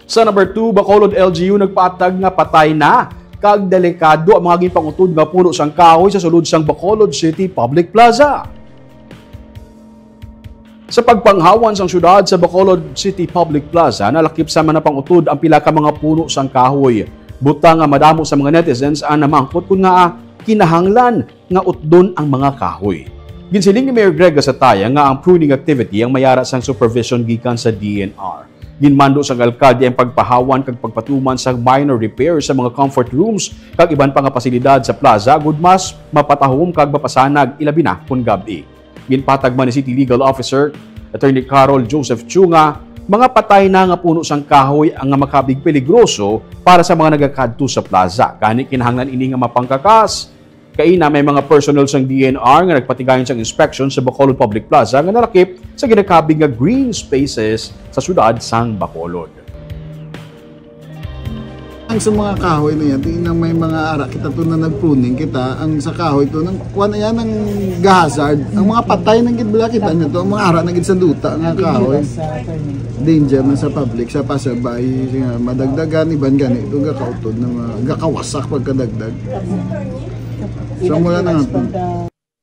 Sa number 2, Bacolod LGU nagpatag nga patay na kag delikado ang mga gipangutod nga puno sang kahoy sa sulod sang Bacolod City Public Plaza. Sa pagpanghawan sang syudad sa Bacolod City Public Plaza, nalakip sa manapangutod ang pila ka mga puno sang kahoy. Butang nga madamo sa mga netizens ang namangkot kun nga kinahanglan nga utdon ang mga kahoy. Ginsiling ni Mayor Greg Gasataya nga ang pruning activity ang mayara sang supervision gikan sa DNR. Ginmando sa alkalde ang pagpahawan kag pagpatuman sa minor repairs sa mga comfort rooms kag iban pa nga pasilidad sa plaza gud mas mapatahom kag mapasanag ilabi na kun gabi. Ginpatag man ni City Legal Officer Attorney Carol Joseph Chu nga mga patay na nga puno sang kahoy ang nga makabig peligroso para sa mga nagakadto sa plaza. Kani kinahanglan ini nga mapangkakas. Kaina may mga personnel sang DNR nga nagpatigayon sang inspection sa Bacolod Public Plaza nga nalakip sa ginakabig nga green spaces sa syudad sang Bacolod. Ang sa mga kahoy na yan, tingnan may mga ara kita to na nagpruning kita, ang sa kahoy to, nang kuha na yan ng hazard. Ang mga patay ng gitbala kita nyo to, ang mga ara na git sa duta ng kahoy. Danger na sa public, sa pasabay, madagdagan, iban ganito, gakautod, gakawasak pagkadagdag. So mula na nga